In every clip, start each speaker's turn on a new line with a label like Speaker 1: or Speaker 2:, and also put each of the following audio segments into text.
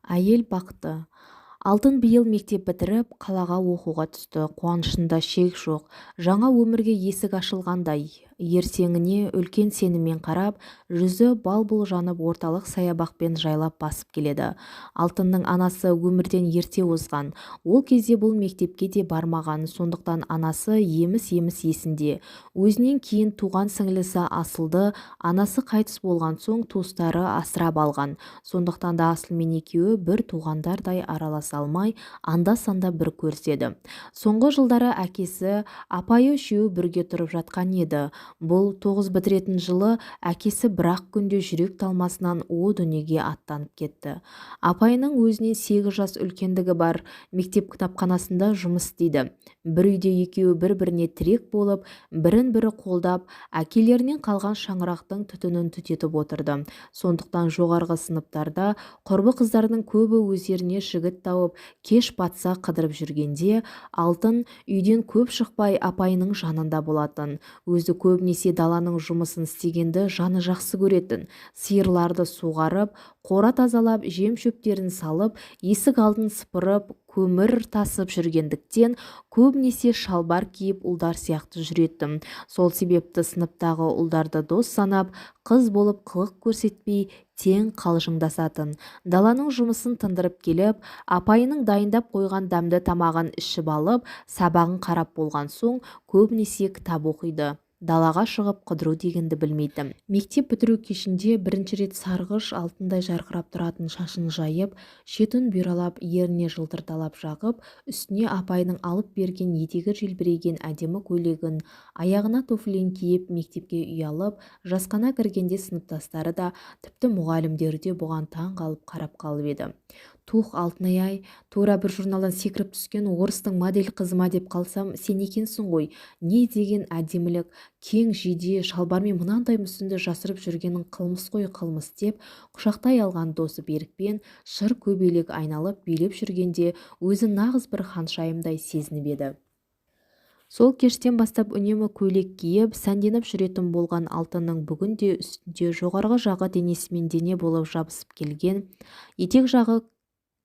Speaker 1: Әйел бақты. Алтын биыл мектеп бітіріп, қалаға оқуға түсті. Қуанышында шек жоқ. Жаңа өмірге есік ашылғандай. Ертеңіне үлкен сеніммен қарап, жүзі бал-бұл жанып орталық саябақпен жайлап басып келеді. Алтынның анасы өмірден ерте озған. Ол кезде бұл мектепке де бармаған, сондықтан анасы еміс-еміс есінде. Өзінен кейін туған сіңлісі Асылды анасы қайтыс болған соң туыстары асырап алған. Сондықтан да Асылмен екеуі бір туғандардай араласа алмай, анда-санда бір көріседі. Соңғы жылдары әкесі, апайы үшеуі бірге тұрып жатқан еді. Бұл 9 бітіретін жылы әкесі бір-ақ күнде жүрек талмасынан о дүниеге аттанып кетті. Апайының өзінен 8 жас үлкендігі бар, мектеп кітапханасында жұмыс істейді. Бір үйде екеуі бір-біріне тірек болып, бірін-бірі қолдап, әкелерінен қалған шаңырақтың түтінін түтетіп отырды. Сондықтан жоғарғы сыныптарда құрбы қыздардың көбі өздеріне жігіт тауып, кеш батса қыдырып жүргенде, Алтын үйден көп шықпай апайының жанында болатын. Өзі көбінесе даланың жұмысын істегенді жаны жақсы көретін. Сиырларды суғарып, қора тазалап, жем-шөптерін салып, есік алдын сыпырып, көмір тасып жүргендіктен көбінесе шалбар киіп ұлдар сияқты жүретін. Сол себепті сыныптағы ұлдарды дос санап, қыз болып қылық көрсетпей тең қалжыңдасатын. Даланың жұмысын тындырып келіп, апайының дайындап қойған дәмді тамағын ішіп алып, сабағын қарап болған соң көбінесе кітап оқиды. Далаға шығып қыдыру дегенді білмейтін. Мектеп бітіру кешінде бірінші рет сарғыш алтындай жарқырап тұратын шашын жайып, шетін бүйралап, еріне жылтырталап жағып, үстіне апайының алып берген етегі желбіреген әдемі көйлегін, аяғына туфлиін киіп мектепке ұялып, жасқана кіргенде сыныптастары да, тіпті мұғалімдері де бұған таң қалып қарап қалып еді. Тух, Алтынай, тура бір журналдан секіріп түскен орыстың модель қызыма деп қалсам, сен екенсің ғой. Не деген әдемілік, кең жиде шалбармен мынандай мүсінді жасырып жүргенің қылмыс қой, қылмыс деп құшақтай алған досы Берікпен шыр көбелек айналып билеп жүргенде өзі нағыз бір ханшайымдай сезініп еді. Сол кештен бастап үнемі көйлек киіп, сәнденіп жүретін болған Алтынның бүгінде үстінде жоғарғы жағы денесімен дене болып жабысып келген, етек жағы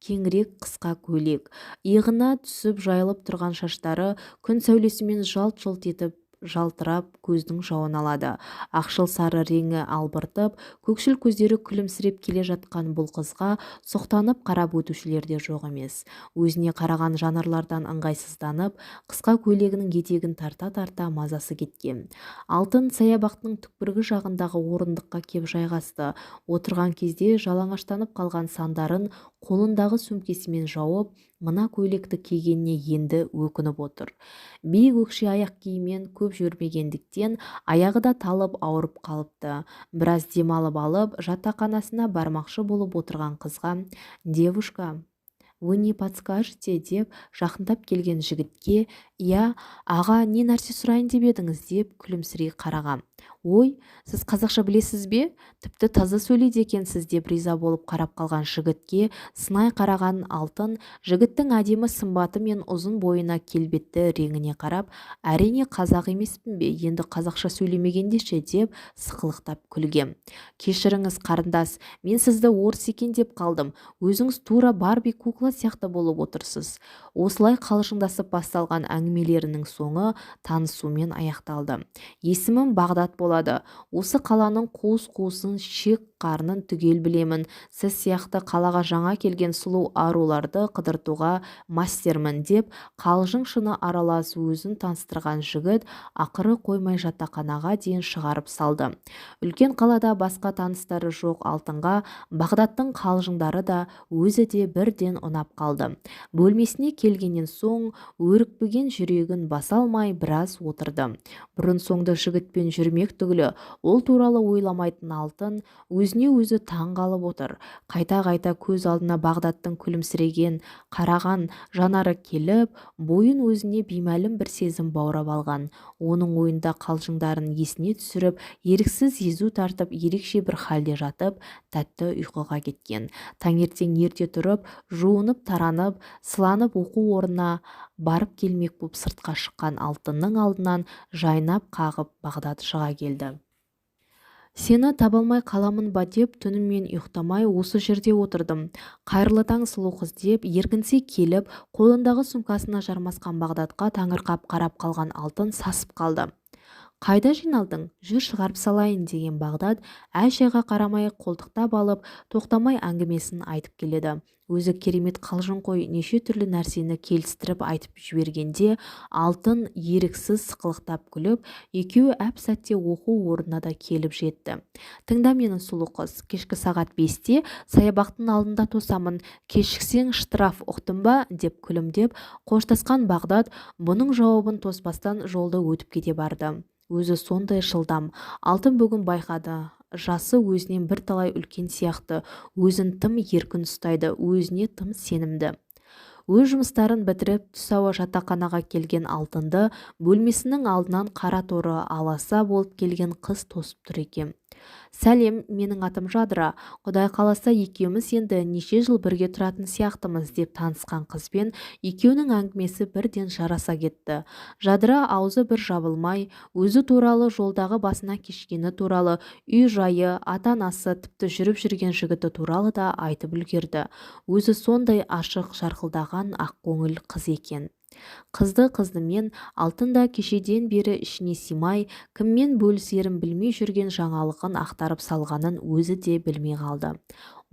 Speaker 1: кеңірек қысқа көйлек, иығына түсіп жайылып тұрған шаштары күн сәулесімен жалт-жұлт етіп жалтырап көздің жауын алады. Ақшыл сары реңі албыртып, көкшіл көздері күлімсіреп келе жатқан бұл қызға соқтанып қарап өтушілер де жоқ емес. Өзіне қараған жанарлардан ыңғайсызданып, қысқа көйлегінің етегін тарта-тарта мазасы кеткен. Алтын саябақтың түкпіргі жағындағы орындыққа кеп жайғасты. Отырған кезде жалаңаштанып қалған сандарын қолындағы сөмкесімен жауып, мына көйлекті кигеніне енді өкініп отыр. Биік өкше аяқ киіммен көп жүрмегендіктен аяғы да талып ауырып қалыпты. Біраз демалып алып, жатақханасына бармақшы болып отырған қызға «Девушка, вы не подскажете?» деп жақындап келген жігітке «Я, аға, не нәрсе сұрайын деп едіңіз?» деп күлімсірей қараған. «Ой, сіз қазақша білесіз бе? Тіпті таза сөйлейді екенсіз» деп риза болып қарап қалған жігітке сынай қараған Алтын жігіттің әдемі сымбаты мен ұзын бойына, келбетті реңіне қарап, әрине қазақ емеспін бе, енді қазақша сөйлемегенде ше деп сықылықтап күлгем. «Кешіріңіз қарындас, мен сізді орыс екен деп қалдым. Өзіңіз тура Барби кукла сияқты болып отырсыз». Осылай қалжыңдасып басталған әңгімелерінің соңы танысумен аяқталды. «Есімім Бағдат болады. Осы қаланың қуыс-қуысын, шек-қарнын түгел білемін. Сіз сияқты қалаға жаңа келген сұлу аруларды қыдыртуға мастермін» деп қалжың шыны аралас өзін таныстырған жігіт ақыры қоймай жатақханаға дейін шығарып салды. Үлкен қалада басқа таныстары жоқ Алтынға Бағдаттың қалжыңдары да өзі де бірден ұнап қалды. Бөлмесіне келгеннен соң өрікпіген жүрегін баса алмай біраз отырды. Бұрын-соңды жігітпен жүрмек түгілі ол туралы ойламайтын Алтын өзіне өзі таң қалып отыр. Қайта-қайта көз алдына Бағдаттың күлімсіреген, қараған жанары келіп, бойын өзіне беймәлім бір сезім баурап алған. Оның ойында қалжыңдарын есіне түсіріп, еріксіз езу тартып, ерекше бір халде жатып, тәтті ұйқыға кеткен. Таңертең ерте тұрып, жуынып, таранып, сыланып оқу орнына барып келмек боп сыртқа шыққан Алтынның алдынан жайнап қағып Бағдат шыға келді. Сені таба алмай қаламын ба деп түнімен ұйықтамай осы жерде отырдым. Қайырлы таң, сұлу қыз деп еркінси келіп, қолындағы сумкасына жармасқан Бағдатқа таңырқап қарап қалған Алтын сасып қалды. «Қайда жиналдың? Жүр шығарып салайын» деген Бағдат әй-шайға қарамай қолтықтап алып, тоқтамай әңгімесін айтып келеді. Өзі керемет қалжың қой, неше түрлі нәрсені келістіріп айтып жібергенде Алтын еріксіз сықылықтап күліп, екеуі әп-сәтте оқу орнына да келіп жетті. «Тыңда мені, сұлу қыз, кешкі сағат 5-те саябақтың алдында тосамын, кешіксең штраф, ұқтың ба?» деп күлімдеп қоштасқан Бағдат бұның жауабын тоспастан жолды өтіп кете барды. Өзі сондай жылдам. Алтын бүгін байқады. Жасы өзінен бірталай үлкен сияқты, өзін тым еркін ұстайды, өзіне тым сенімді. Өз жұмыстарын бітіріп түс ауа жатақханаға келген Алтынды бөлмесінің алдынан қара торы аласа болып келген қыз тосып тұр екен. «Сәлем, менің атым Жадыра. Құдай қаласа екеуміз енді неше жыл бірге тұратын сияқтымыз» деп танысқан қызбен екеуінің әңгімесі бірден жараса кетті. Жадыра аузы бір жабылмай, өзі туралы, жолдағы басына кешкені туралы, үй жайы, ата-анасы, тіпті жүріп жүрген жігіті туралы да айтып үлгерді. Өзі сондай ашық, жарқылдаған ақкөңіл қыз екен. Қызды мен Алтын да кешеден бері ішіне симай, кіммен бөлісерін білмей жүрген жаңалығын ақтарып салғанын өзі де білмей қалды.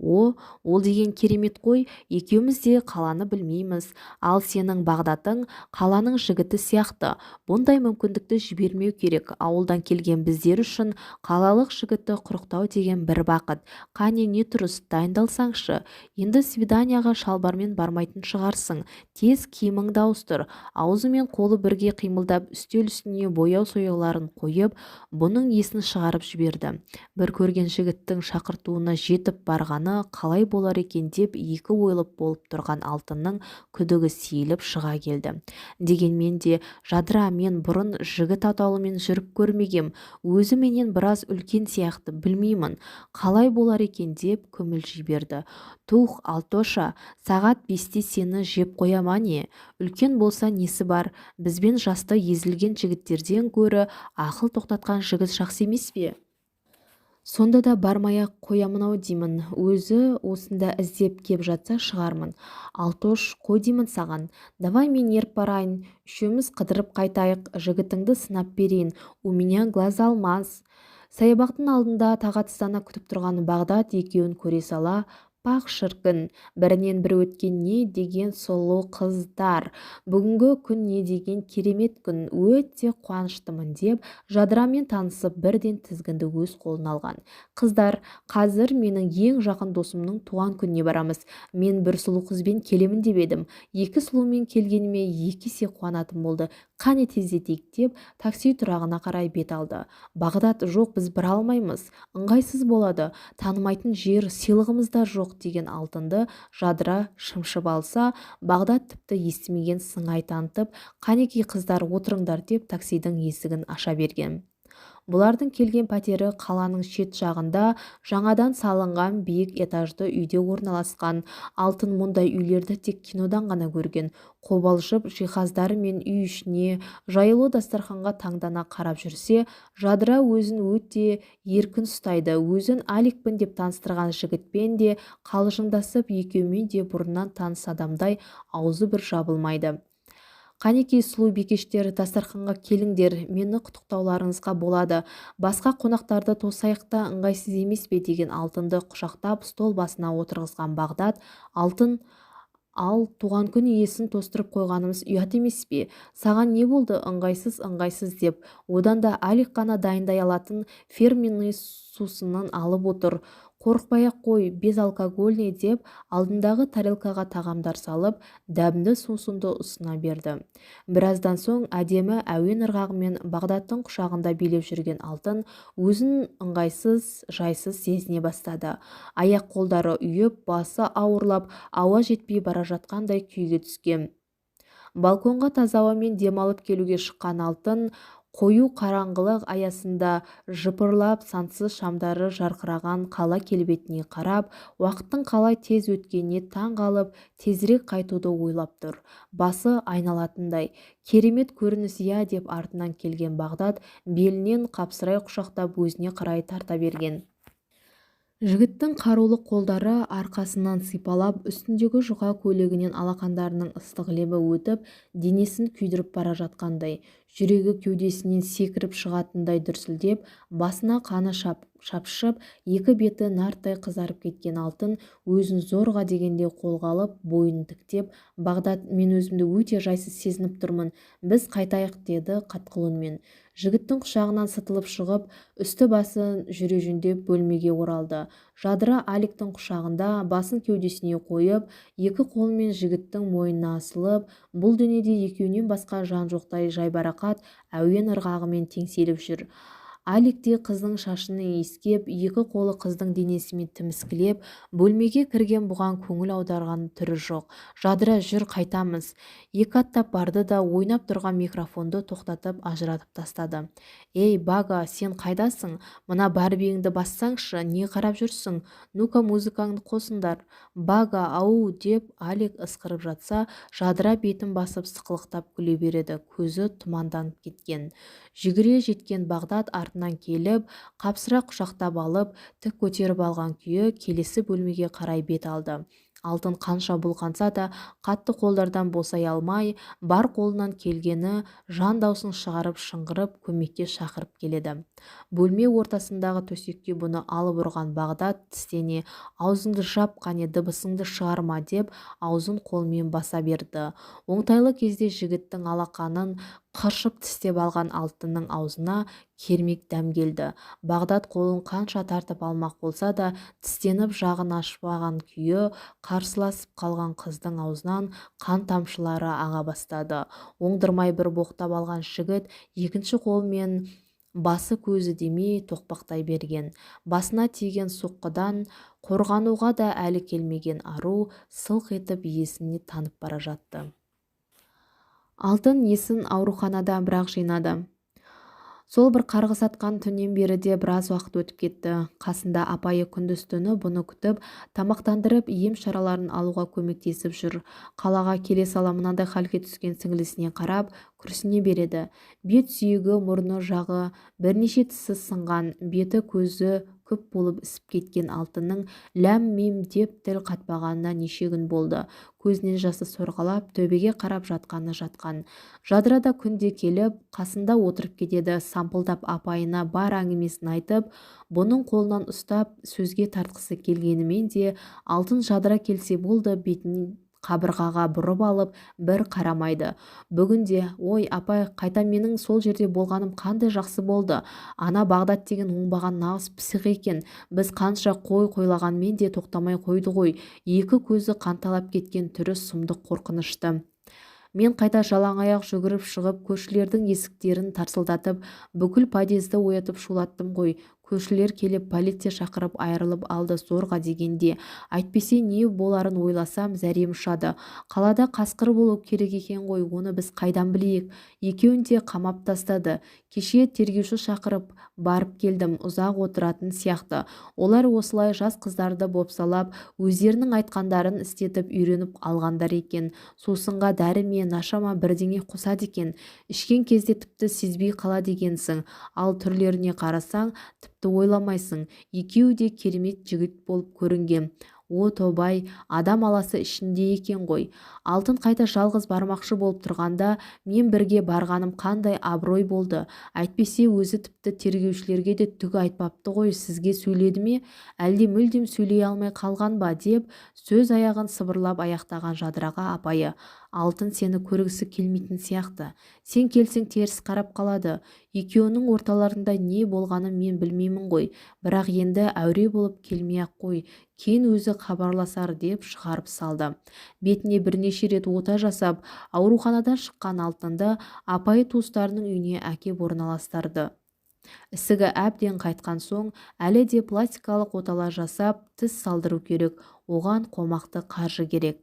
Speaker 1: Ол деген керемет қой, екеуміз де қаланы білмейміз, ал сенің Бағдатың қаланың жігіті сияқты. Бұндай мүмкіндікті жібермеу керек. Ауылдан келген біздер үшін қалалық жігітті құрықтау деген бір бақыт. Қане, не тұрыс, дайындалсаңшы. Енді свиданияға шалбармен бармайтын шығарсың. Тез киіміңді ауыстыр. Аузы мен қолы бірге қимылдап, үстел үстіне бояу-сояуларын қойып, бұның есін шығарып жіберді. Бір көрген жігіттің шақыртуына жетіп барғаны қалай болар екен деп екі ойлап болып тұрған Алтынның күдігі сейіліп шыға келді. Дегенмен де Жадыра, мен бұрын жігіт атаулымен жүріп көрмегем, өзі менен біраз үлкен сияқты, білмеймін, қалай болар екен деп күмілжи берді. «Тух, Алтоша, сағат 5-те сені жеп қоя ма не? Үлкен болса несі бар? Бізбен жасты езілген жігіттерден гөрі ақыл тоқтатқан жігіт жақсы емес пе? Сонда да бармай-ақ қоямын-ау деймін. Өзі осында іздеп кеп жатса шығармын. Алтош, қой деймін саған. Давай мен еріп барайын. Үшеуміз қыдырып қайтайық. Жігітіңді сынап берейін. У меня глаз алмаз». Саябақтың алдында тағатсыздана күтіп тұрған Бағдат екеуін көре сала: «Пақ шіркін, бірінен бір өткен не деген сұлу қыздар. Бүгінгі күн не деген керемет күн. Өте қуаныштымын» деп Жадырамен танысып бірден тізгінді өз қолына алған. «Қыздар, қазір менің ең жақын досымның туған күніне барамыз. Мен бір сұлу қызбен келемін деп едім. Екі сұлумен келгеніме екі есе қуанатым болды. Қане тездетейік» деп такси тұрағына қарай бет алды. Бағдат: «Жоқ, біз бара алмаймыз. Ыңғайсыз болады. Танымайтын жер, сыйлығымыз да жоқ» деген Алтынды Жадыра шымшып алса, Бағдат тіпті естімеген сыңай танытып: «Қанекей қыздар, отырыңдар» деп таксидің есігін аша берген. Бұлардың келген пәтері қаланың шет жағында жаңадан салынған биік этажды үйде орналасқан. Алтын мұндай үйлерді тек кинодан ғана көрген. Қобалжып жиһаздары мен үй ішіне жайылу дастарханға таңдана қарап жүрсе, Жадыра өзін өте еркін ұстайды. Өзін Аликпін деп таныстырған жігітпен де қалжыңдасып, екеуімен де бұрыннан таныс адамдай аузы бір жабылмайды. «Қанекей сұлу бикештер, дастарханға келіңдер, мені құттықтауларыңызға болады. Басқа қонақтарды тосайық та, ыңғайсыз емес пе?» деген Алтынды құшақтап стол басына отырғызған Бағдат: «Алтын, ал туған күн иесін тостырып қойғанымыз ұят емес пе? Саған не болды? Ыңғайсыз деп. Одан да Алик қана дайындай алатын фирменный сусынын алып отыр. Қорықпай-ақ қой, безалкогольный» деп алдындағы тарелкаға тағамдар салып, дәмді сусынды ұсына берді. Біраздан соң әдемі әуен ырғағымен Бағдаттың құшағында билеп жүрген Алтын өзін ыңғайсыз, жайсыз сезіне бастады. Аяқ-қолдары үйіп, басы ауырлап, ауа жетпей бара жатқандай күйге түскен. Балконға таза ауамен демалып келуге шыққан Алтын Қою қараңғылық аясында жыпырлап сансыз шамдары жарқыраған қала келбетіне қарап, уақыттың қалай тез өткеніне таң қалып, тезірек қайтуды ойлап тұр. Басы айналатындай. Керемет көрініс иә деп артынан келген Бағдат белінен қапсырай құшақтап өзіне қарай тарта берген. Жігіттің қарулы қолдары арқасынан сипалап, үстіндегі жұқа көйлегінен алақандарының ыстық лебі өтіп, денесін күйдіріп бара жатқандай, жүрегі кеудесінен секіріп шығатындай дүрсілдеп, басына қаны шапшып, екі беті нарттай қызарып кеткен Алтын өзін зорға дегенде қолға алып, бойын тіктеп, «Бағдат, мен өзімді өте жайсыз сезініп тұрмын, біз қайтайық» деді қатқыл үнмен. Жігіттің құшағынан сытылып шығып, үсті-басын жүре жөндеп бөлмеге оралды. Жадыра Аликтің құшағында басын кеудесіне қойып, екі қолымен жігіттің мойнына асылып, бұл дүниеде екеуінен басқа жан жоқтай жайбарақат әуен ырғағымен теңселіп жүр. Алик те қыздың шашын иіскеп, екі қолы қыздың денесімен тіміскілеп, бөлмеге кірген бұған көңіл аударған түрі жоқ. Жадыра, жүр, қайтамыз. Екі аттап барды да ойнап тұрған микрофонды тоқтатып ажыратып тастады. Ей, Бага, сен қайдасың? Мына Барбиіңді бассаңшы, не қарап жүрсің? Ну-ка, музыкаңды қосыңдар. Бага, ау, деп Алик ысқырып жатса, Жадыра бетін басып сықылықтап күле береді, көзі тұманданып кеткен. Жүгіре жеткен Бағдат артынан келіп, қапсыра құшақтап алып, тік көтеріп алған күйі келесі бөлмеге қарай бет алды. Алтын қанша бұлқанса да қатты қолдардан босай алмай, бар қолынан келгені жан даусын шығарып шыңғырып көмекке шақырып келеді. Бөлме ортасындағы төсекке бұны алып ұрған Бағдат тістене, аузыңды жап, қане, дыбысыңды шығарма деп аузын қолмен баса берді. Оңтайлы кезде жігіттің алақанын қыршып тістеп алған Алтынның аузына кермек дәм келді. Бағдат қолын қанша тартып алмақ болса да, тістеніп жағын ашпаған күйі қарсыласып қалған қыздың аузынан қан тамшылары аға бастады. Оңдырмай бір боқтап алған жігіт екінші қолмен басы көзі демей тоқпақтай берген. Басына тиген соққыдан қорғануға да әлі келмеген ару сылқ етіп есіне танып бара жатты. Алтын есін ауруханада бірақ жинады. Сол бір қарғыс атқан түннен бері де біраз уақыт өтіп кетті. Қасында апайы күндіз-түні бұны күтіп, тамақтандырып, ем шараларын алуға көмектесіп жүр. Қалаға келе сала мынандай халге түскен сіңлісіне қарап, күрсіне береді. Бет сүйегі, мұрны, жағы, бірнеше тісі сынған, беті көзі көп болып ісіп кеткен Алтынның ләм-мим деп тіл қатпағанына неше күн болды. Көзінен жасы сорғалап, төбеге қарап жатқаны жатқан. Жадыра да күнде келіп, қасында отырып кетеді, сампылдап апайына бар әңгімесін айтып, бұның қолынан ұстап сөзге тартқысы келгенімен де Алтын Жадыра келсе болды бетін қабырғаға бұрып алып бір қарамайды. Бүгінде, ой, апай, қайта менің сол жерде болғаным қандай жақсы болды. Ана Бағдат деген оңбаған нағыз псих екен. Біз қанша қойлағанмен де тоқтамай қойды ғой. Екі көзі қанталап кеткен түрі сұмдық қорқынышты. Мен қайта жалаң аяқ жүгіріп шығып, көршілердің есіктерін тарсылдатып, бүкіл подъезді оятып шулаттым ғой. Көршілер келіп полиция шақырып айырылып алды зорға дегенде. Әйтпесе не боларын ойласам зәрем ұшады. Қалада қасқыр болу керек екен ғой, оны біз қайдан білейік. Екеуін де қамап тастады. Кеше тергеуші шақырып барып келдім, ұзақ отыратын сияқты. Олар осылай жас қыздарды бопсалап, өздерінің айтқандарын істетіп үйреніп алғандар екен. Сусынға дәрі ме, наша ма бірдеңе қосады екен. Ішкен кезде тіпті сезбей қалады екенсің. Ал түрлеріне қарасаң, тіпті ойламайсың. Екеуі де керемет жігіт болып көрінген. О, тобай, адам аласы ішінде екен ғой. Алтын қайта жалғыз бармақшы болып тұрғанда, мен бірге барғаным қандай абырой болды. Әйтпесе өзі тіпті тергеушілерге де түк айтпапты ғой. Сізге сөйледі ме, әлде мүлдем сөйлей алмай қалған ба деп сөз аяғын сыбырлап аяқтаған Жадыраға апайы: Алтын сені көргісі келмейтін сияқты. Сен келсең теріс қарап қалады. Екеуінің орталарында не болғанын мен білмеймін ғой. Бірақ енді әуре болып келмей-ақ қой. Кейін өзі хабарласар деп шығарып салды. Бетіне бірнеше рет ота жасап, ауруханадан шыққан Алтынды апайы туыстарының үйіне әкеп орналастырды. Ісігі әбден қайтқан соң, әлі де пластикалық оталар жасап, тіс салдыру керек. Оған қомақты қаржы керек.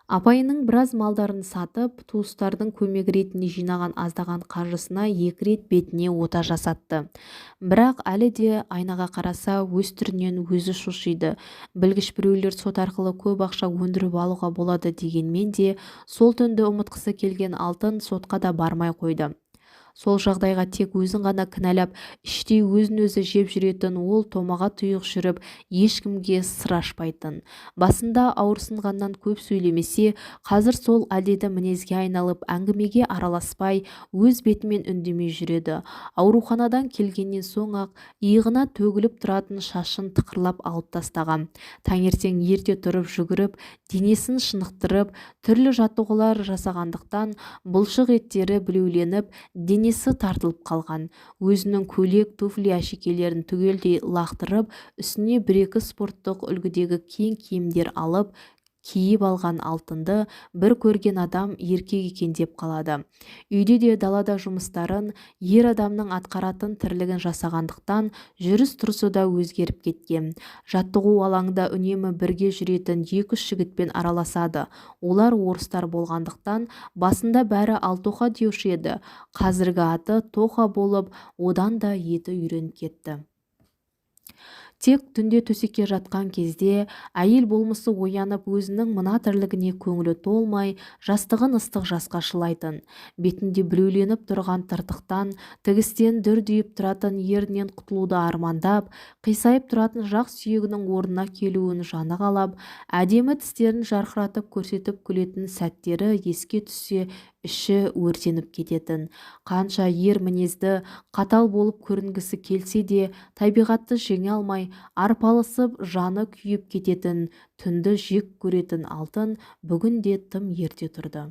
Speaker 1: Апайының біраз малдарын сатып, туыстардың көмек ретінде жинаған аздаған қаржысына 2 рет бетіне ота жасатты. Бірақ әлі де айнаға қараса өз түрінен өзі шошиды. Білгіш біреулер сот арқылы көп ақша өндіріп алуға болады дегенмен де, сол түнді ұмытқысы келген Алтын сотқа да бармай қойды. Сол жағдайға тек өзін ғана кінәлап, іштей өзін-өзі жеп жүретін ол томаға тұйық жүріп, ешкімге сыр ашпайтын. Басында ауырсынғаннан көп сөйлемесе, қазір сол әдеті мінезге айналып, әңгімеге араласпай, өз бетімен үндемей жүреді. Ауруханадан келгеннен соң-ақ иығына төгіліп тұратын шашын тықырлап алып тастаған. Таңертең ерте тұрып жүгіріп, денесін шынықтырып, түрлі жаттығулар жасағандықтан бұлшық еттері білеуленіп, денесі тартылып қалған. Өзінің көйлек, туфли әшекейлерін түгелдей лақтырып, үстіне 1-2 спорттық үлгідегі кең киімдер алып, киіп алған Алтынды бір көрген адам еркек екен деп қалады. Үйде де далада жұмыстарын ер адамның атқаратын тірлігін жасағандықтан жүріс-тұрысы да өзгеріп кеткен. Жаттығу алаңында үнемі бірге жүретін 2-3 жігітпен араласады. Олар орыстар болғандықтан басында бәрі Алтоха деуші еді. Қазіргі аты Тоха болып, одан да еті үйреніп кетті. Тек түнде төсекке жатқан кезде әйел болмысы оянып, өзінің мына тірлігіне көңілі толмай, жастығын ыстық жасқа шылайтын. Бетінде білеуленіп тұрған тыртықтан, тігістен дүрдиіп тұратын ерінен құтылуды армандап, қисайып тұратын жақ сүйегінің орнына келуін жаны қалап, әдемі тістерін жарқыратып көрсетіп күлетін сәттері еске түссе, іші өртеніп кететін. Қанша ер мінезді, қатал болып көрінгісі келсе де, табиғатты жеңе алмай, арпалысып жаны күйіп кететін, түнді жек көретін Алтын бүгін де тым ерте тұрды.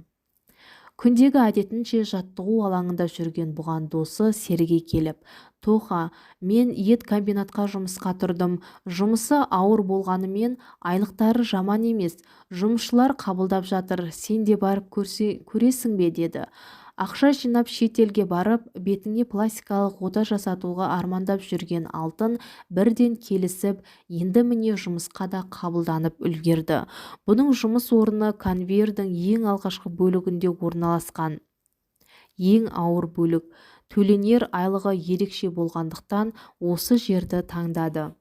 Speaker 1: Күндегі әдетінше жаттығу алаңында жүрген бұған досы Сергей келіп: «Тоха, мен ет комбинатқа жұмысқа тұрдым. Жұмысы ауыр болғанымен, айлықтары жаман емес. Жұмысшылар қабылдап жатыр. Сен де барып көресің бе?» деді. Ақша жинап шетелге барып, бетіне пластикалық ота жасатуға армандап жүрген Алтын бірден келісіп, енді міне жұмысқа да қабылданып үлгерді. Бұның жұмыс орны конвейердің ең алғашқы бөлігінде орналасқан. Ең ауыр бөлік. Төленер айлығы ерекше болғандықтан осы жерді таңдады.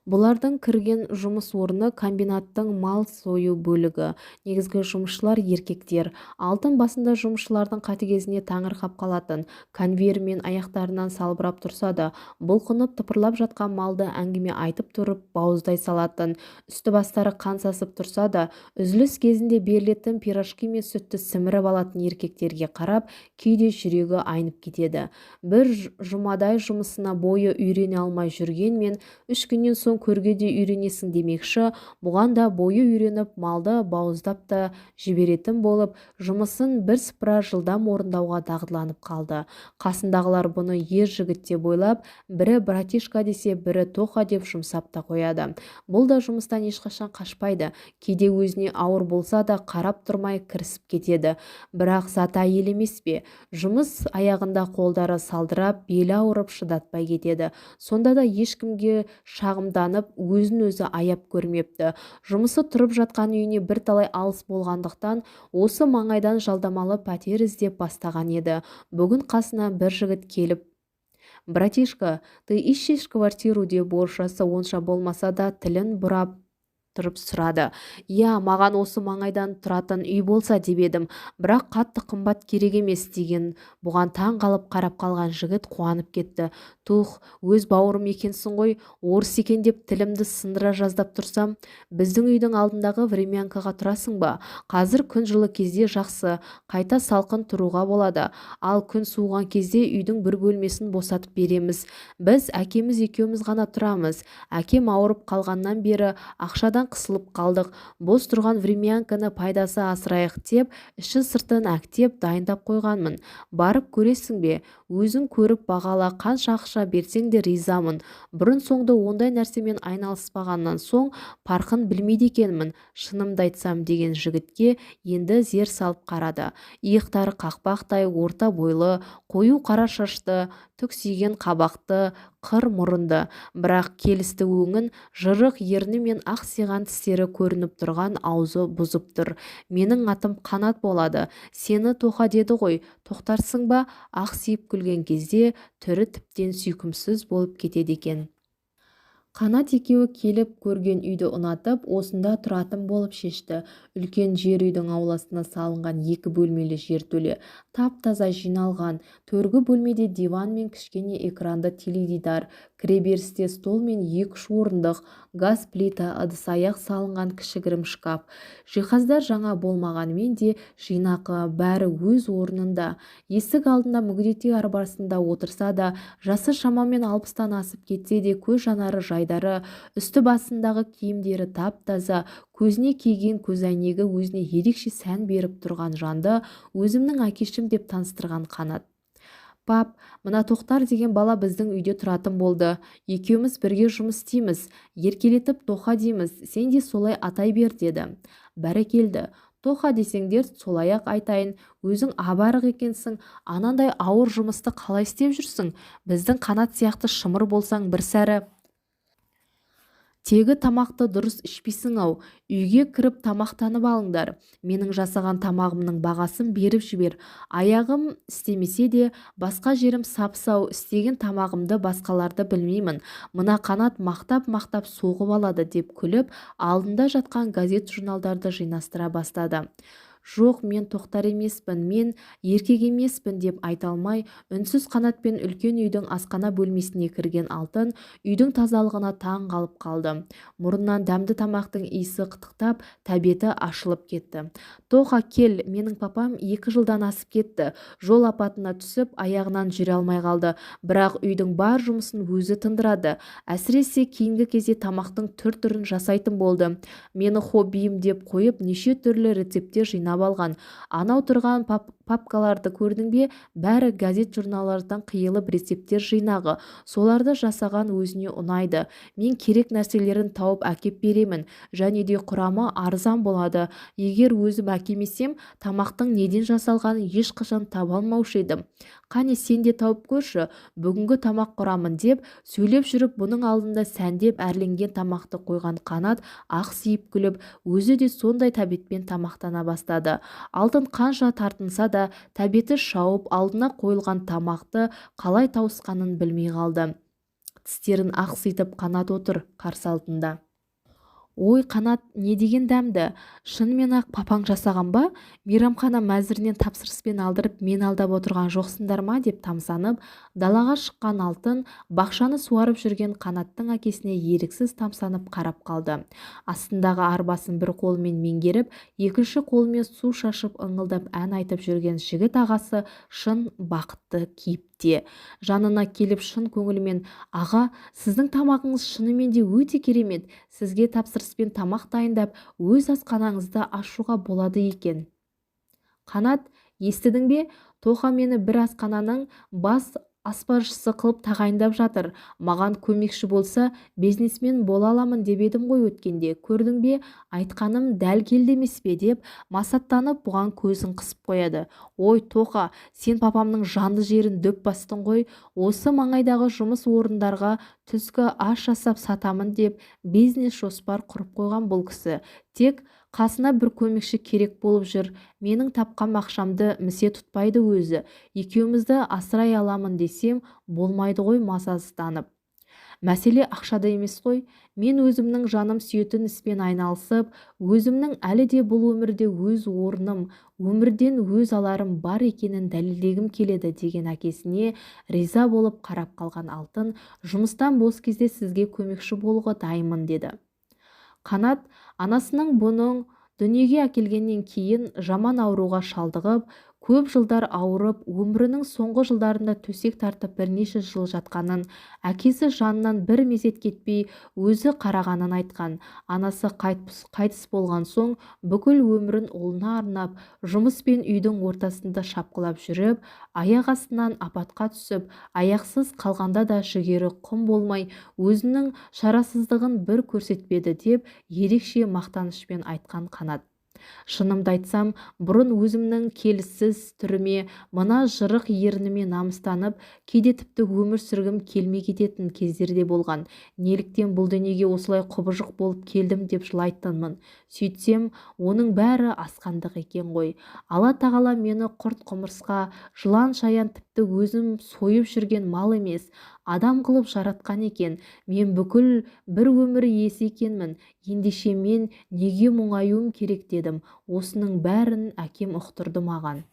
Speaker 1: Бұлардың кірген жұмыс орны комбинаттың мал сою бөлігі. Негізгі жұмысшылар еркектер. Алтын басында жұмысшылардың қатыгезіне таңырқап қалатын. Конвейермен аяқтарынан салбырап тұрса да, бұлқынып тыпырлап жатқан малды әңгіме айтып тұрып бауыздай салатын. Үсті-бастары қан сасып тұрса да, үзіліс кезінде берілетін пирожки мен сүтті сіміріп алатын еркектерге қарап, кейде жүрегі айнып кетеді. Бір жұмадай жұмысына бойы үйрене алмай жүргенмен, 3 күннен соң көрге де үйренесің демекші, бұған да бойы үйреніп, малды бауыздап та жіберетін болып, жұмысын бірсыпыра жылдам орындауға дағдыланып қалды. Қасындағылар бұны ер жігіт деп ойлап, бірі братишка десе, бірі Тоха деп жұмсап та қояды. Бұл да жұмыстан ешқашан қашпайды. Кейде өзіне ауыр болса да қарап тұрмай кірісіп кетеді. Бірақ заты әйел емес пе? Жұмыс аяғында қолдары салдырап, белі ауырып шыдатпай кетеді. Сонда да ешкімге шағымданып, өзін-өзі аяп көрмепті. Жұмысы тұрып жатқан үйіне бірталай алыс болғандықтан, осы маңайдан жалдамалы пәтер іздеп бастаған еді. Бүгін қасына бір жігіт келіп: «Братишка, ты ищешь квартиру?» деп орысшасы онша болмаса да тілін бұрап тұрып сұрады. «Иә, маған осы маңайдан тұратын үй болса деп едім, бірақ қатты қымбат керек емес» деген. Бұған таң қалып қарап қалған жігіт қуанып кетті. «Тух, өз бауырым екенсің ғой, орыс екен деп тілімді сындыра жаздап тұрсам, біздің үйдің алдындағы времянкаға тұрасың ба? Қазір күн жылы кезде жақсы, қайта салқын тұруға болады, ал күн суыған кезде үйдің бір бөлмесін босатып береміз. Біз әкеміз екеуміз ғана тұрамыз. Әкем ауырып қалғаннан бері ақшадан қысылып қалдық. Бос тұрған времянканы пайдасы асырайық деп, іші сыртын әктеп дайындап қойғанмын. Барып көресің бе? Өзің көріп бағала, қанша ақша берсең де ризамын. Бұрын соңды ондай нәрсемен айналыспағаннан соң парқын білмейді екенмін, шынымды айтсам» деген жігітке енді зер салып қарады. Иықтары қақпақтай, орта бойлы, қою қара шашты, түксиген қабақты, қыр мұрынды, бірақ келісті өңін, жырық ерні мен ақсиған тістері көрініп тұрған аузы бұзып тұр. Менің атым Қанат болады. Сені Тоқа деді ғой, тоқтарсың ба? Ақсиып күлген кезде түрі тіптен сүйкімсіз болып кетеді екен. Қанат екеуі келіп көрген үйді ұнатып, осында тұратын болып шешті. Үлкен жер үйдің ауласына салынған 2 бөлмелі жертөле тап-таза жиналған. Төргі бөлмеде диван мен кішкене экранды теледидар, кіреберісте стол мен 2-3 орындық, газ плита, ыдыс-аяқ салынған кішігірім шкаф. Жиһаздар жаңа болмағанымен де жинақы, бәрі өз орнында. Есік алдында мүгедектер арбасында отырса да, жасы шамамен 60-тан асып кетсе де, көз жанары жайдары, үсті басындағы киімдері тап-таза, көзіне киген көзәйнегі өзіне ерекше сән беріп тұрған жанды өзімнің әкешім деп таныстырған Қанат. Пап, мына Тоқтар деген бала біздің үйде тұратын болды. Екеуміз бірге жұмыс істейміз, еркелетіп Тоқа дейміз, сен де солай атай бер деді. Бәрекелді. Тоқа десеңдер солай-ақ айтайын, өзің абарық екенсің, анандай ауыр жұмысты қалай істеп жүрсің? Біздің Қанат сияқты шымыр болсаң бір сәрі. Тегі тамақты дұрыс ішпейсің-ау, үйге кіріп тамақтанып алыңдар. Менің жасаған тамағымның бағасын беріп жібер. Аяғым істемесе де, басқа жерім сап-сау, істеген тамағымды басқаларды білмеймін. Мына Қанат мақтап-мақтап соғып алады деп күліп, алдында жатқан газет-журналдарды жинастыра бастады. Жоқ, мен Тоқтар емеспін, мен еркек емеспін деп айта алмай, үнсіз Қанатпен үлкен үйдің асхана бөлмесіне кірген Алтын үйдің тазалығына таң қалып қалды. Мұрнынан дәмді тамақтың иісі қытықтап, тәбеті ашылып кетті. Тоқа, кел, менің папам 2 жылдан асып кетті. Жол апатына түсіп, аяғынан жүре алмай қалды. Бірақ үйдің бар жұмысын өзі тындырады. Әсіресе кейінгі кезде тамақтың түр-түрін жасайтын болды. Мені хоббиім деп қойып, неше түрлі рецептер жинап алған. Анау тұрған папкаларды көрдің бе? Бәрі газет-журналдардан қиылып рецептер жинағы. Соларды жасаған өзіне ұнайды. Мен керек нәрселерін тауып әкеп беремін. Және де құрамы арзан болады. Егер өзім әкемесем, тамақтың неден жасалғанын ешқашан таба алмаушы едім. Қане, сен де тауып көрші, бүгінгі тамақ құрамын деп сөйлеп жүріп, бұның алдында сәндеп әрленген тамақты қойған Қанат ақсиып күліп, өзі де сондай тәбетпен тамақтана бастады. Алтын қанша тартынса да, тәбеті шауып, алдына қойылған тамақты қалай тауысқанын білмей қалды. Тістерін ақситып Қанат отыр қарсы алдында. Ой, Қанат, не деген дәмді? Шынымен-ақ папаң жасаған ба? Мейрамхана мәзірінен тапсырыспен алдырып, мен алдап отырған жоқсыңдар ма деп тамсанып, далаға шыққан Алтын бақшаны суарып жүрген Қанаттың әкесіне еріксіз тамсанып қарап қалды. Астындағы арбасын бір қолымен меңгеріп, екінші қолымен су шашып ыңылдап ән айтып жүрген жігіт ағасы шын бақытты кейіпте. Жанына келіп шын көңілімен, аға, сіздің тамағыңыз шынымен де өте керемет. Сізге тапсырыспен тамақ дайындап, өз асханаңызды ашуға болады екен. Қанат, естідің бе? Тоқа мені бір асхананың бас аспазшысы қылып тағайындап жатыр. Маған көмекші болса, бизнесмен бола аламын деп едім ғой өткенде. Көрдің бе? Айтқаным дәл келді емес пе деп масаттанып бұған көзін қысып қояды. Ой, Тоқа, сен папамның жанды жерін дөп бастың ғой. Осы маңайдағы жұмыс орындарға түскі аш жасап сатамын деп бизнес жоспар құрып қойған бұл кісі. Тек қасына бір көмекші керек болып жүр. Менің тапқан ақшамды місе тұтпайды өзі. Екеумізді асырай аламын десем, болмайды ғой мазасызданып. Мәселе ақшада емес қой. Мен өзімнің жаным сүйетін іспен айналысып, өзімнің әлі де бұл өмірде өз орным, өмірден өз аларым бар екенін дәлелдегім келеді деген әкесіне риза болып қарап қалған Алтын, жұмыстан бос кезде сізге көмекші болуға дайынмын деді. Қанат анасының бұның дүниеге әкелгеннен кейін жаман ауруға шалдығып, көп жылдар ауырып, өмірінің соңғы жылдарында төсек тартып бірнеше жыл жатқанын, әкесі жанынан бір мезет кетпей өзі қарағанын айтқан. Анасы қайтыс болған соң бүкіл өмірін ұлына арнап, жұмыс пен үйдің ортасында шапқылап жүріп, аяқ астынан апатқа түсіп, аяқсыз қалғанда да жігері құм болмай, өзінің шарасыздығын бір көрсетпеді деп ерекше мақтанышпен айтқан Қанат. Шынымды айтсам, бұрын өзімнің келіссіз түріме, мына жырық ерніме намыстанып, кейде тіпті өмір сүргім келмей кететін кездер де болған. Неліктен бұл дүниеге осылай құбыжық болып келдім деп жылайтынмын. Сөйтсем, оның бәрі асқандық екен ғой. Алла тағала мені құрт-құмырсқа, жылан-шаян, тіпті өзім сойып жүрген мал емес, адам қылып жаратқан екен. Мен бүкіл бір өмір иесі екенмін. Ендеше мен неге мұңаюым керек дедім. Осының бәрін әкем ұқтырды маған.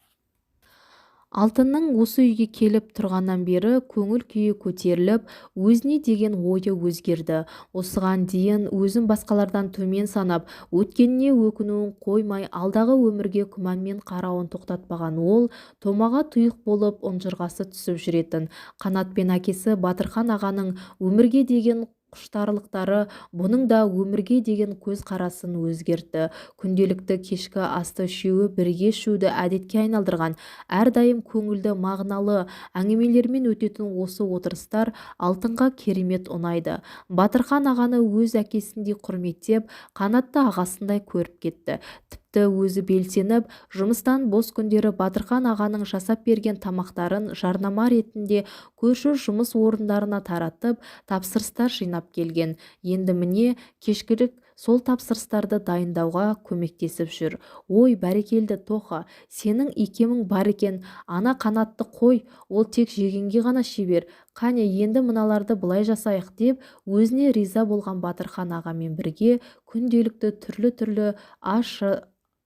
Speaker 1: Алтынның осы үйге келіп тұрғаннан бері көңіл күйі көтеріліп, өзіне деген ойы өзгерді. Осыған дейін өзін басқалардан төмен санап, өткеніне өкінуін қоймай, алдағы өмірге күмәнмен қарауын тоқтатпаған ол, томаға тұйық болып ұнжырғасы түсіп жүретін Қанат пен әкесі Батырхан ағаның өмірге деген құштарлықтары бұның да өмірге деген көзқарасын өзгертті. Күнделікті кешкі асты үшеуі бірге ішуді әдетке айналдырған, әрдайым көңілді, мағыналы әңгімелермен өтетін осы отырыстар Алтынға керемет ұнайды. Батырхан ағаны өз әкесіндей құрметтеп, Қанатты ағасындай көріп кетті. Тіпті өзі белсеніп, жұмыстан бос күндері Батырхан ағаның жасап берген тамақтарын жарнама ретінде көрші жұмыс орындарына таратып, тапсырыстар жинап келген. Енді міне кешкілік сол тапсырыстарды дайындауға көмектесіп жүр. Ой, бәрекелді Тоха, сенің икемің бар екен. Ана Қанатты қой, ол тек жегенге ғана шебер. Қане, енді мыналарды былай жасайық деп, өзіне риза болған Батырхан ағамен бірге күнделікті түрлі аш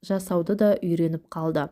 Speaker 1: жасауды да үйреніп қалды.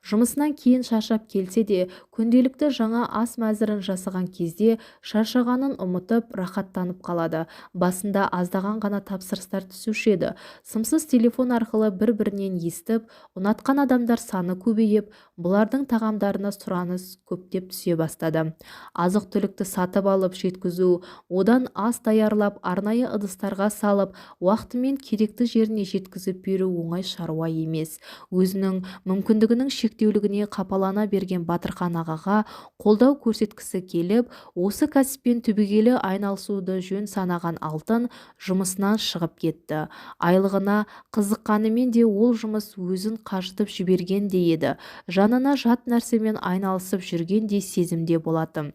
Speaker 1: Жұмысынан кейін шаршап келсе де, күнделікті жаңа ас мәзірін жасаған кезде шаршағанын ұмытып, рахаттанып қалады. Басында аздаған ғана тапсырыстар түсуші еді. Сымсыз телефон арқылы бір-бірінен естіп, ұнатқан адамдар саны көбейіп, бұлардың тағамдарына сұраныс көптеп түсе бастады. Азық-түлікті сатып алып жеткізу, одан ас даярлап, арнайы ыдыстарға салып, уақытымен керекті жеріне жеткізіп беру оңай шаруа емес. Өзінің мүмкіндігінің шектеулігіне қапалана берген Батырхан ағаға қолдау көрсеткісі келіп, осы кәсіппен түбегейлі айналысуды жөн санаған Алтын жұмысынан шығып кетті. Айлығына қызыққанымен де ол жұмыс өзін қажытып жібергендей еді. Жанына жат нәрсемен айналысып жүргендей сезімде болатын.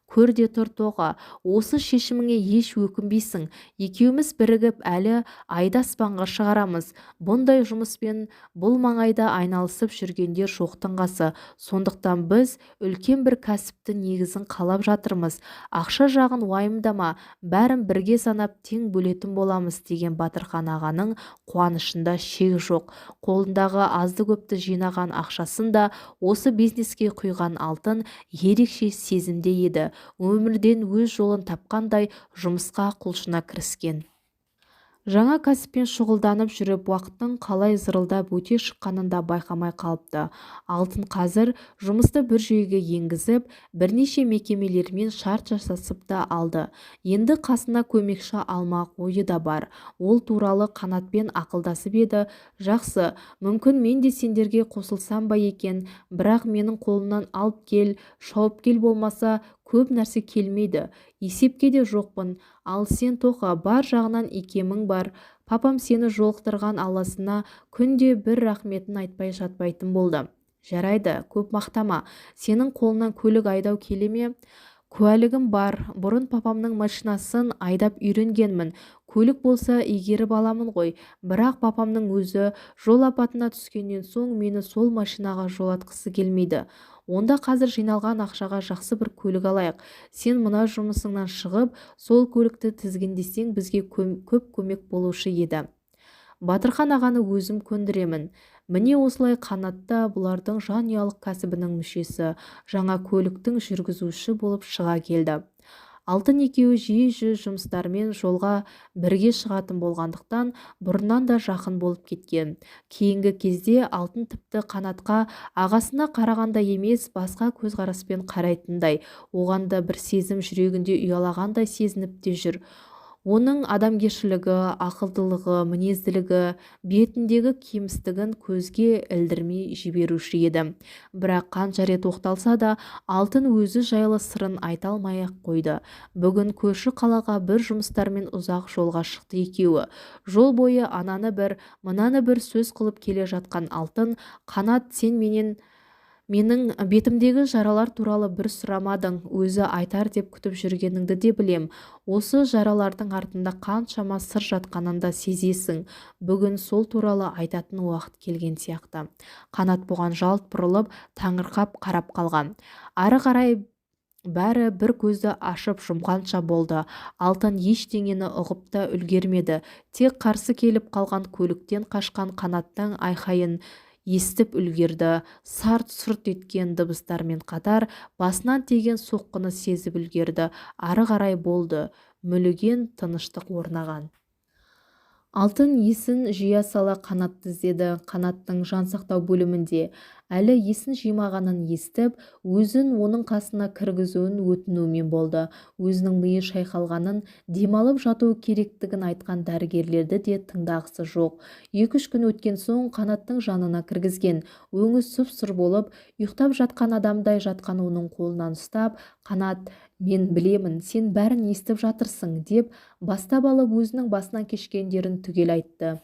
Speaker 1: Көр де тұр Тоға, осы шешіміңе еш өкінбейсің. Екеуміз бірігіп әлі айды аспанға шығарамыз. Бұндай жұмыспен бұл маңайда айналысып жүргендер жоқтың қасы. Сондықтан біз үлкен бір кәсіпті негізін қалап жатырмыз. Ақша жағын уайымдама, бәрін бірге санап тең бөлетін боламыз деген Батырхан ағаның қуанышында шек жоқ. Қолындағы азды-көпті жинаған ақшасын да осы бизнеске құйған Алтын ерекше сезімде еді. Өмірден өз жолын тапқандай жұмысқа құлшына кіріскен. Жаңа кәсіппен шұғылданып жүріп, уақыттың қалай зырылдап өте шыққанын да байқамай қалыпты. Алтын қазір жұмысты бір жүйеге енгізіп, бірнеше мекемелермен шарт жасасып та алды. Енді қасына көмекші алмақ ойы да бар. Ол туралы Қанатпен ақылдасып еді. Жақсы, мүмкін мен де сендерге қосылсам ба екен, бірақ менің қолымнан алып кел, шауып кел болмаса, көп нәрсе келмейді. Есепке де жоқпын. Ал сен Тоқа, бар жағынан икемің бар. Папам сені жолықтырған Алласына күнде бір рахметін айтпай жатпайтын болды. Жарайды, көп мақтама. Сенің қолынан көлік айдау келе ме? Куәлігім бар. Бұрын папамның машинасын айдап үйренгенмін. Көлік болса игеріп аламын ғой. Бірақ папамның өзі жол апатына түскеннен соң мені сол машинаға жолатқысы келмейді. Онда қазір жиналған ақшаға жақсы бір көлік алайық. Сен мына жұмысыңнан шығып, сол көлікті тізгіндесең бізге көп көмек болушы еді. Батырхан ағаны өзім көндіремін. Міне осылай Қанатта бұлардың жанұялық кәсібінің мүшесі, жаңа көліктің жүргізуші болып шыға келді. Алтын екеуі жиі жұмыстармен жолға бірге шығатын болғандықтан бұрыннан да жақын болып кеткен. Кейінгі кезде Алтын тіпті Қанатқа ағасына қарағанда емес, басқа көзқараспен қарайтындай, оған да бір сезім жүрегінде ұялағандай сезініп те жүр. оның адамгершілігі, ақылдылығы, мінезділігі, бетіндегі кемістігін көзге ілдірмей жіберуші еді. Бірақ қанша рет оқталса да, алтын өзі жайлы сырын айта алмай-ақ қойды. Бүгін көрші қалаға бір жұмыстармен ұзақ жолға шықты екеуі. Жол бойы ананы бір, мынаны бір сөз қылып келе жатқан алтын: «Қанат, сен менің бетімдегі жаралар туралы бір сұрамадың, өзі айтар деп күтіп жүргеніңді де білем. Осы жаралардың артында қаншама сыр жатқанын да сезесің. Бүгін сол туралы айтатын уақыт келген сияқты». Қанат бұған жалт бұрылып, таңырқап қарап қалған. Ары қарай бәрі бір көзді ашып жұмғанша болды. Алтын ештеңені ұғып та үлгермеді. Тек қарсы келіп қалған көліктен қашқан Қанаттың айқайын естіп үлгерді. Сарт-сұрт еткен дыбыстармен қатар басынан тиген соққыны сезіп үлгерді. Ары қарай болды. Мүліген тыныштық орнаған. Алтын есін жия сала Қанатты іздеді. Қанаттың жансақтау бөлімінде әлі есін жимағанын естіп, өзін оның қасына кіргізуін өтінумен болды. Өзінің миы шайқалғанын, демалып жатуы керектігін айтқан дәрігерлерді де тыңдағысы жоқ. 2-3 күн өткен соң Қанаттың жанына кіргізген. Өңі сұп-сұр болып, ұйықтап жатқан адамдай жатқан оның қолынан ұстап: «Қанат, мен білемін, сен бәрін естіп жатырсың», деп бастап алып өзінің басынан кешкендерін түгел айтты.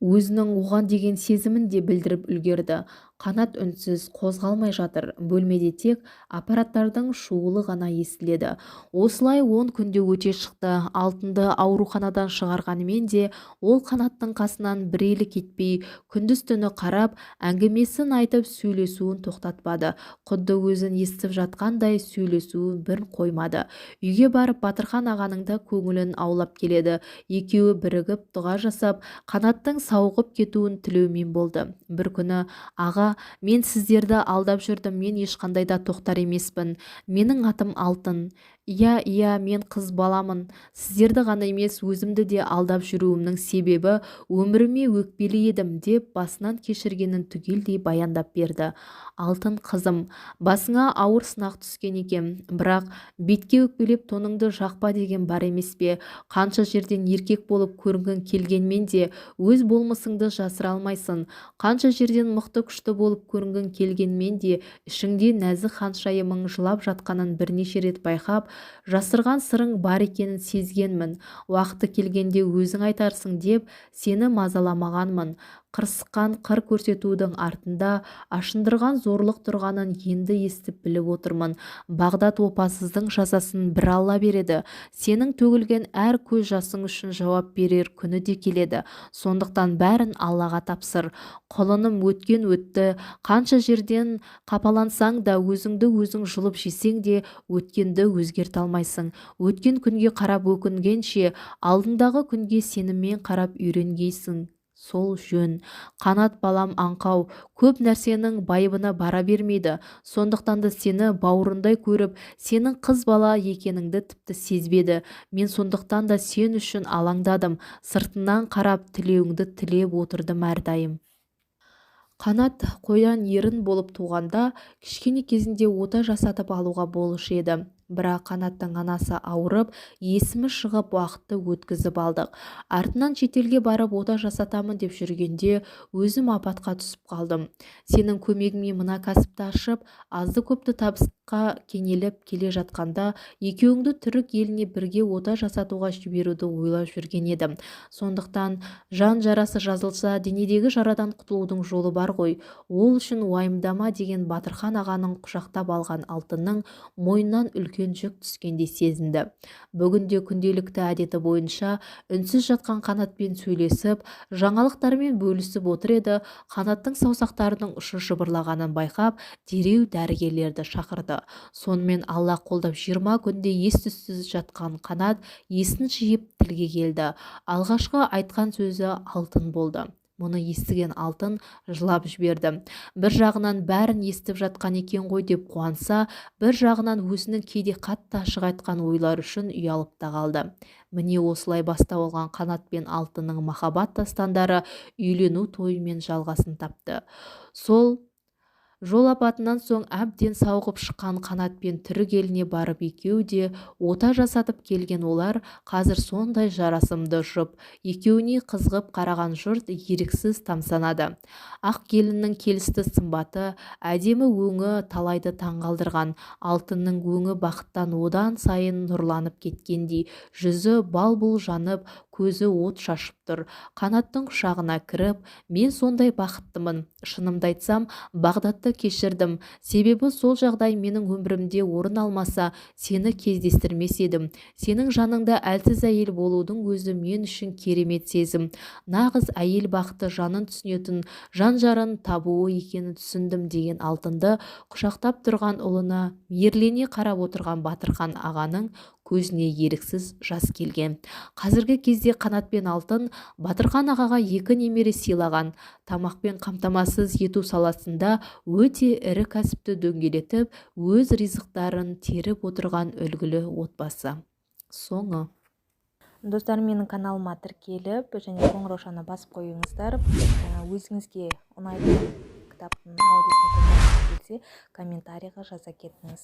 Speaker 1: Өзінің оған деген сезімін де білдіріп үлгерді. Қанат үнсіз қозғалмай жатыр. Бөлмеде тек аппараттардың шуылы ғана естіледі. Осылай 10 күнде өте шықты. Алтынды ауруханадан шығарғанымен де ол Қанаттың қасынан бір елі кетпей, күндіз-түні қарап, әңгімесін айтып сөйлесуін тоқтатпады. Құдды өзін естіп жатқандай сөйлесуін бір қоймады. Үйге барып Батырхан ағаның да көңілін аулап келеді. Екеуі бірігіп дұға жасап, Қанаттың сауығып кетуін тілеумен болды. Бір күні: «Аға, мен сіздерді алдап жүрдім, мен ешқандай да тоқтар емеспін. Менің атым Алтын. Иә, мен қыз баламын. Сіздерді ғана емес, өзімді де алдап жүруімнің себебі өміріме өкпелі едім», деп басынан кешіргенін түгелдей баяндап берді. «Алтын қызым, басыңа ауыр сынақ түскен екен, бірақ бетке өкпелеп тоныңды жақпа деген бар емес пе? Қанша жерден еркек болып көрінгің келгенмен де өз болмысыңды жасыра алмайсың. Қанша жерден мықты күшті болып көрінгің келгенмен де ішіңде нәзік ханшайымың жылап жатқанын бірнеше рет байқап, жасырған сырың бар екенін сезгенмін. Уақыты келгенде өзің айтарсың деп сені мазаламағанмын. Қырсыққан қыр көрсетудің артында ашындырған зорлық тұрғанын енді естіп біліп отырмын. Бағдат опасыздың жазасын бір Алла береді. Сенің төгілген әр көз жасың үшін жауап берер күні де келеді. Сондықтан бәрін Аллаға тапсыр. Құлыным, өткен өтті. Қанша жерден қапалансаң да, өзіңді өзің жұлып жесең де, өткенді өзгерте алмайсың. Өткен күнге қарап өкінгенше, алдыңдағы күнге сеніммен қарап үйренгейсің. Сол жөн. Қанат балам аңқау, көп нәрсенің байыбына бара бермейді. Сондықтан да сені бауырындай көріп, сенің қыз бала екеніңді тіпті сезбеді. Мен сондықтан да сен үшін алаңдадым. Сыртынан қарап тілеуіңді тілеп отырдым әрдайым. Қанат қоян ерін болып туғанда, кішкене кезінде ота жасатып алуға болушы еді. Бірақ Қанаттың анасы ауырып, есімі шығып уақытты өткізіп алдық. Артынан шетелге барып ота жасатамын деп жүргенде өзім апатқа түсіп қалдым. Сенің көмегіңмен мына кәсіпті ашып, азды-көпті табысқа кенеліп келе жатқанда, екеуіңді түрік еліне бірге ота жасатуға жіберуді ойлап жүрген едім. Сондықтан жан жарасы жазылса, денедегі жарадан құтылудың жолы бар ғой. Ол үшін уайымдама деген Батырхан ағаның құшақтап алған Алтынның мойнынан үлкен жүк түскендей сезінді. Бүгінде күнделікті әдеті бойынша үнсіз жатқан Қанатпен сөйлесіп, жаңалықтармен бөлісіп отыр еді. Қанаттың саусақтарының ұшы жыбырлағанын байқап, дереу дәрігерлерді шақырды. Сонымен Алла қолдап 20 күнде ес-түссіз жатқан Қанат есін жиып тілге келді. Алғашқы айтқан сөзі Алтын болды. Мұны естіген Алтын жылап жіберді. Бір жағынан бәрін естіп жатқан екен ғой деп қуанса, бір жағынан өзінің кейде қатты ашық айтқан ойлары үшін ұялып та қалды. Міне осылай бастау алған Қанат пен Алтынның махаббат дастандары үйлену тойымен жалғасын тапты. Сол Жол апатынан соң әбден сауығып шыққан Қанатпен тірі еліне барып екеуі де ота жасатып келген олар қазір сондай жарасымды жұп. Екеуіне қызғып қараған жұрт еріксіз тамсанады. Ақ келіннің келісті сымбаты, әдемі өңі талайды таңғалдырған. Алтынның өңі бақыттан одан сайын нұрланып кеткендей, жүзі бал-бұл жанып, көзі от шашып тұр. Қанаттың құшағына кіріп, мен сондай бақыттымын. Шынымды айтсам, Бағдатты кешірдім. Себебі сол жағдай менің өмірімде орын алмаса, сені кездестірмес едім. Сенің жаныңда әлсіз әйел болудың өзі мен үшін керемет сезім. Нағыз әйел бақыты жанын түсінетін, жан-жарын табуы екенін түсіндім деген Алтынды құшақтап тұрған ұлына мейірлене қарап отырған Батырхан ағаның көзіне еріксіз жас келген. Қазіргі кезде Қанат пен Алтын Батырхан ағаға 2 немере сыйлаған. Тамақпен қамтамасыз ету саласында өте ірі кәсіпті дөңгелетіп, өз ризықтарын теріп отырған үлгілі отбасы. Соңы.
Speaker 2: Достар, менің каналыма тіркеліп және қоңыраушаны басып қойыңыздар. Өзіңізге ұнайтын кітаптың аудиосын көргіңіз келсе, комментарийға жаза кетіңіз.